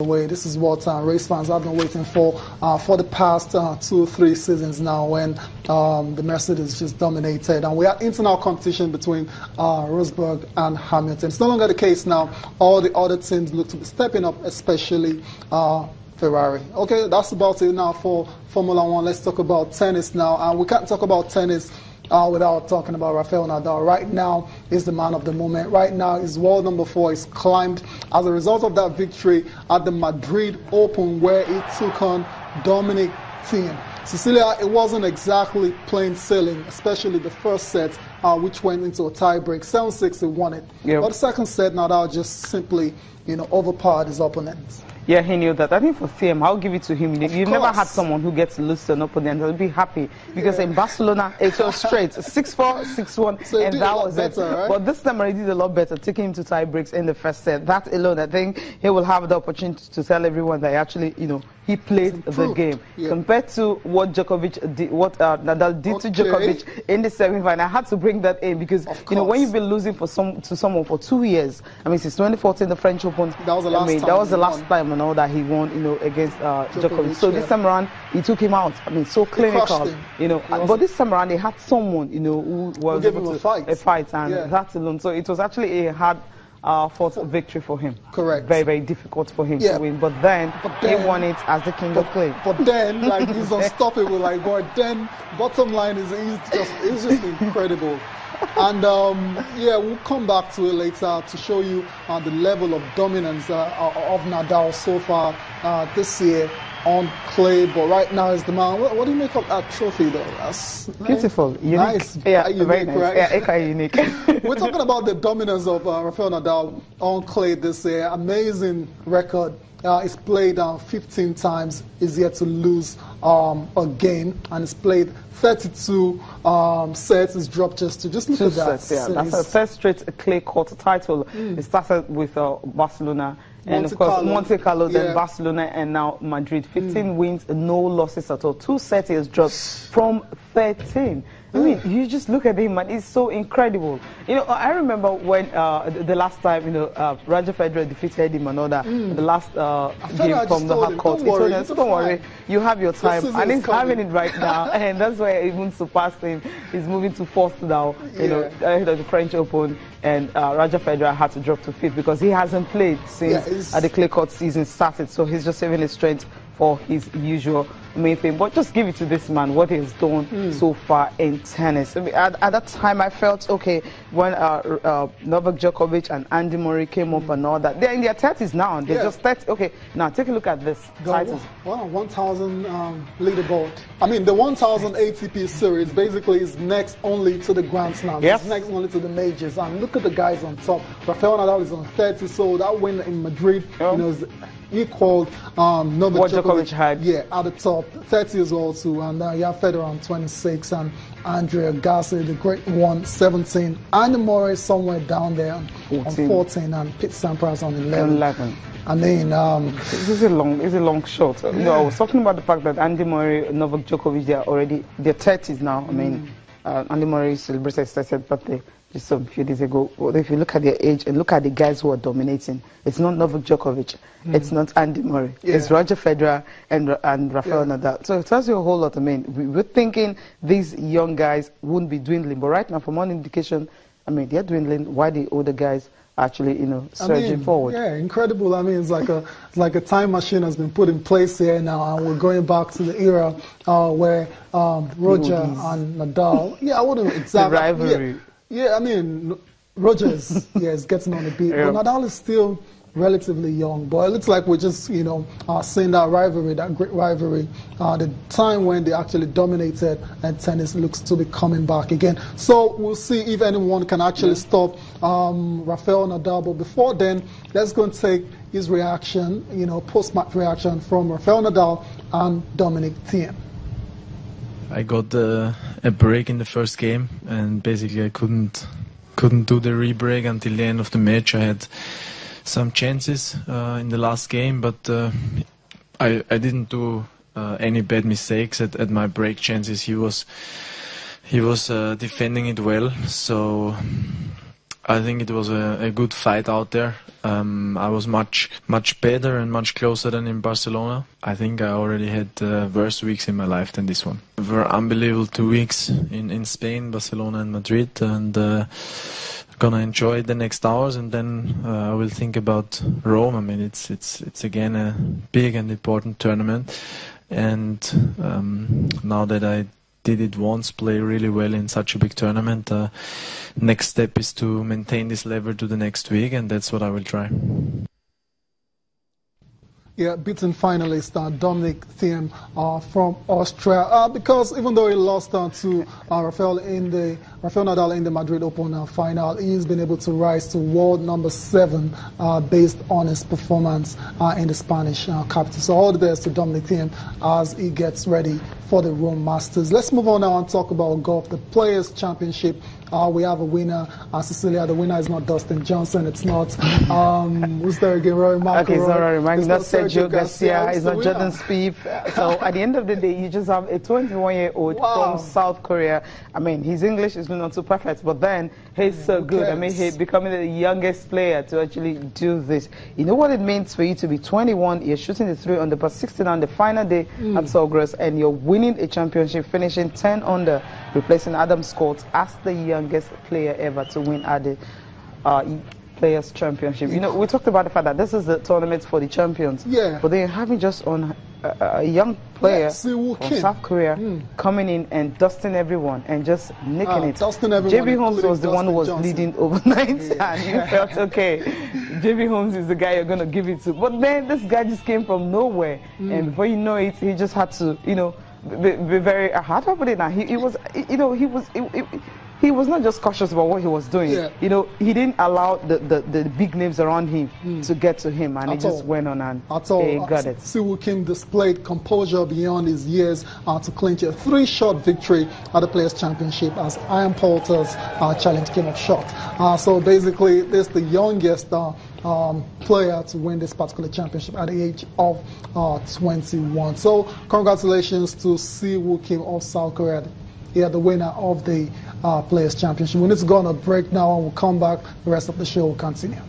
Way. This is what race fans have been waiting for the past 2-3 seasons now, when the Mercedes just dominated, and we had internal competition between Rosberg and Hamilton. It's no longer the case now. All the other teams look to be stepping up, especially Ferrari. Okay, that's about it now for Formula One. Let's talk about tennis now, and we can't talk about tennis without talking about Rafael Nadal. Right now, he's the man of the moment. Right now, his world number 4 is climbed as a result of that victory at the Madrid Open, where he took on Dominic Thiem. Cecilia, it wasn't exactly plain sailing, especially the first set, which went into a tie-break. 7-6, he won it. Yep. But the second set, Nadal just simply, overpowered his opponent. Yeah, he knew that. I think for Thiem, I'll give it to him. You've never had someone who gets to lose to an opponent. I'll be happy because in Barcelona, it was straight 6-4, 6-1, so and that was better, it. Right? But this time, I did a lot better, taking him to tie breaks in the first set. That alone, I think he will have the opportunity to tell everyone that actually, he played the game compared to what Djokovic did, what Nadal did to Djokovic in the semi-final. I had to bring that in because when you've been losing to someone for 2 years, I mean, since 2014, the French Open, that was the last time and all that he won, against Djokovic. So this time around, he took him out. I mean, so clinical, But this time around, they had someone, who was able to fight, and that alone. So it was actually a hard fought victory for him. Correct. Very, very difficult for him to win. But then he won it as the king of clay. But then, he's unstoppable. Then bottom line is it's just incredible. And we'll come back to it later to show you the level of dominance of Nadal so far this year on clay. But right now is the man. What do you make of that trophy, though? That's beautiful, unique. Nice. Yeah, unique, very nice. Right? Yeah, quite unique. We're talking about the dominance of Rafael Nadal on clay this year. Amazing record. He's played 15 times. He's yet to lose a game, and he's played 32 sets. He's dropped just look at that. Sets, that's a third straight clay court title. It started with Barcelona. And of course, Monte Carlo, then Barcelona, and now Madrid. 15 wins, no losses at all. 2 sets he has dropped from 13. I mean, you just look at him, and it's so incredible. I remember when the last time, Roger Federer defeated him and all that. The last game from the hard court. Don't worry, you have your time, and he's having it right now, and that's why he even surpassed him. He's moving to 4th now, ahead of the French Open, and Roger Federer had to drop to 5th because he hasn't played since the clay court season started. So he's just saving his strength for his usual main thing. But just give it to this man, what he's done so far in tennis. I mean, at that time, I felt, okay, when Novak Djokovic and Andy Murray came up and all that, they're in their 30s now. They're just 30. Okay, now take a look at this title. 1,000 leaderboard. I mean, the 1,000 ATP series basically is next only to the Grand Slams. Yes. It's next only to the majors. And look at the guys on top. Rafael Nadal is on 30, so that win in Madrid, is equaled Novak Djokovic had at the top, 30 as well too, and you have Federer on 26 and Andre Agassi, the great one, 17, and Murray somewhere down there on 14, and Pete Sampras on 11. I mean, this is a long shot. I was talking about the fact that Andy Murray, Novak Djokovic, they're 30s now. I mean, Andy Murray celebrated his 30th birthday just a few days ago. Well, if you look at their age and look at the guys who are dominating, it's not Novak Djokovic, it's not Andy Murray, it's Roger Federer and Rafael Nadal. So it tells you a whole lot. I mean, we were thinking these young guys wouldn't be dwindling, but right now, from one indication, I mean, they're dwindling. Why the older guys actually, surging forward? Yeah, incredible. I mean, it's like a time machine has been put in place here now, and we're going back to the era where Roger and Nadal. I wouldn't exactly. The rivalry. I mean, Roger is getting on the beat, but Nadal is still relatively young. But it looks like we're just, seeing that rivalry, that great rivalry. The time when they actually dominated and tennis looks to be coming back again. So we'll see if anyone can actually stop Rafael Nadal. But before then, let's go and take his reaction, post-match reaction from Rafael Nadal and Dominic Thiem. I got a break in the first game, and basically I couldn't do the re-break until the end of the match. I had some chances in the last game, but I didn't do any bad mistakes at my break chances. He was defending it well, so I think it was a good fight out there. I was much better and much closer than in Barcelona. I think I already had worse weeks in my life than this one. There were unbelievable 2 weeks in Spain, Barcelona and Madrid, and gonna enjoy the next hours, and then I will think about Rome. I mean, it's again a big and important tournament, and now that I did it once, play really well in such a big tournament, next step is to maintain this level to the next week, and that's what I will try. Yeah, beaten finalist Dominic Thiem from Austria, because even though he lost to Rafael Nadal in the Madrid Open final, he's been able to rise to world number 7 based on his performance in the Spanish capital. So all the best to Dominic Thiem as he gets ready for the Rome Masters. Let's move on now and talk about golf, the Players' Championship. We have a winner, Cecilia. The winner is not Dustin Johnson. It's not, who's there again? Rory McIlroy. Okay, it's not Rory McIlroy. It's not Sergio Garcia. It's not Jordan Spieth. So at the end of the day, you just have a 21-year-old from South Korea. I mean, his English is not too perfect, but then he's so good. I mean, he's becoming the youngest player to actually do this. You know what it means for you to be 21, you're shooting the 3 under, but 16 on the final day at Sawgrass, and you're winning a championship, finishing 10 under, replacing Adam Scott as the youngest player ever to win at the Players' Championship. You know, we talked about the fact that this is the tournament for the champions. Yeah. But they're having just on a young player from South Korea coming in and dusting everyone and just nicking it. JB Holmes was the one who was leading overnight, and you felt, okay, JB Holmes is the guy you're going to give it to. But then this guy just came from nowhere, and before you know it, he just had to, you know, be very hard to put it now. He was, you know, he was not just cautious about what he was doing. Yeah. You know, he didn't allow the big names around him to get to him, and he just went on and he got it. Siwoo Kim displayed composure beyond his years to clinch a 3-shot victory at the Players' Championship as Ian Poulter's challenge came up short. So basically, this is the youngest player to win this particular championship at the age of 21. So congratulations to Siwoo Kim of South Korea. Yeah, the winner of the Players' Championship. We need to go on a break now, and we'll come back. The rest of the show will continue.